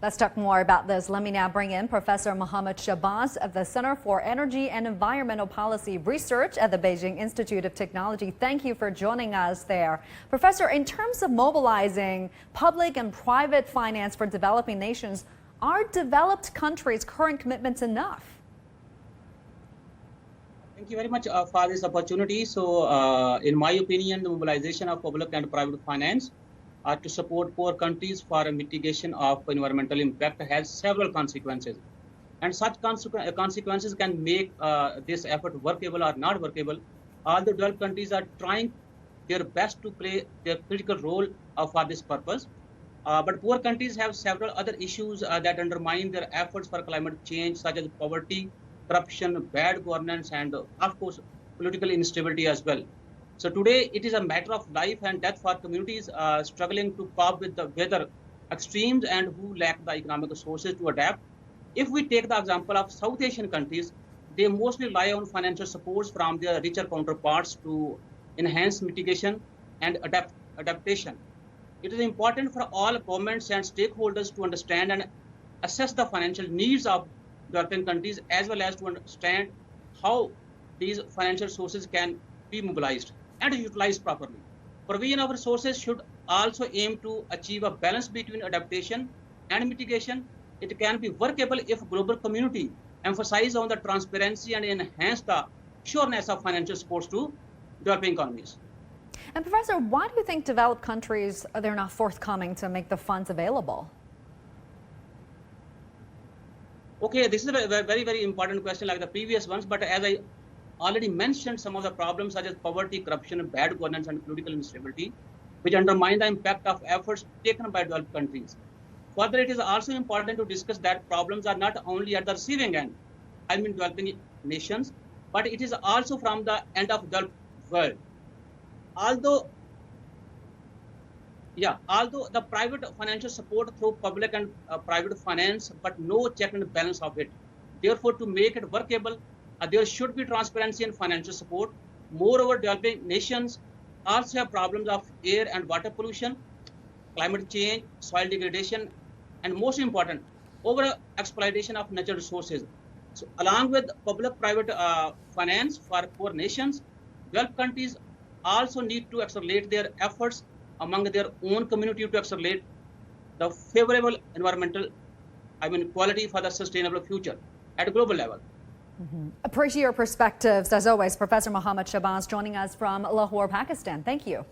Let's talk more about this. Let me now bring in Professor Mohammad Shahbaz of the Center for Energy and Environmental Policy Research at the Beijing Institute of Technology. Thank you for joining us there. Professor, in terms of mobilizing public and private finance for developing nations, are developed countries' current commitments enough? Thank you very much for this opportunity. So, in my opinion, the mobilization of public and private finance to support poor countries for mitigation of environmental impact has several consequences. And such consequences can make this effort workable or not workable. All the developed countries are trying their best to play their critical role for this purpose. But poor countries have several other issues that undermine their efforts for climate change, such as poverty, corruption, bad governance, and of course, political instability as well. So today, it is a matter of life and death for communities struggling to cope with the weather extremes and who lack the economic resources to adapt. If we take the example of South Asian countries, they mostly rely on financial supports from their richer counterparts to enhance mitigation and adaptation. It is important for all governments and stakeholders to understand and assess the financial needs of developing countries, as well as to understand how these financial sources can be mobilized and utilized properly. Provision of resources should also aim to achieve a balance between adaptation and mitigation. It can be workable if global community emphasize on the transparency and enhance the sureness of financial supports to developing economies. And Professor, why do you think developed countries they're not forthcoming to make the funds available? Okay, this is a very important question like the previous ones, but as I already mentioned, some of the problems such as poverty, corruption, bad governance, and political instability, which undermine the impact of efforts taken by developed countries. Further, it is also important to discuss that problems are not only at the receiving end, I mean developing nations, but it is also from the end of the developed world. Although the private financial support through public and private finance, but no check and balance of it. Therefore, to make it workable, there should be transparency in financial support. Moreover, developing nations also have problems of air and water pollution, climate change, soil degradation, and most important, over exploitation of natural resources. So, along with public-private finance for poor nations, developed countries also need to accelerate their efforts among their own community to accelerate the favorable environmental, quality for the sustainable future at a global level. Appreciate your perspectives. As always, Professor Mohammad Shahbaz joining us from Lahore, Pakistan. Thank you.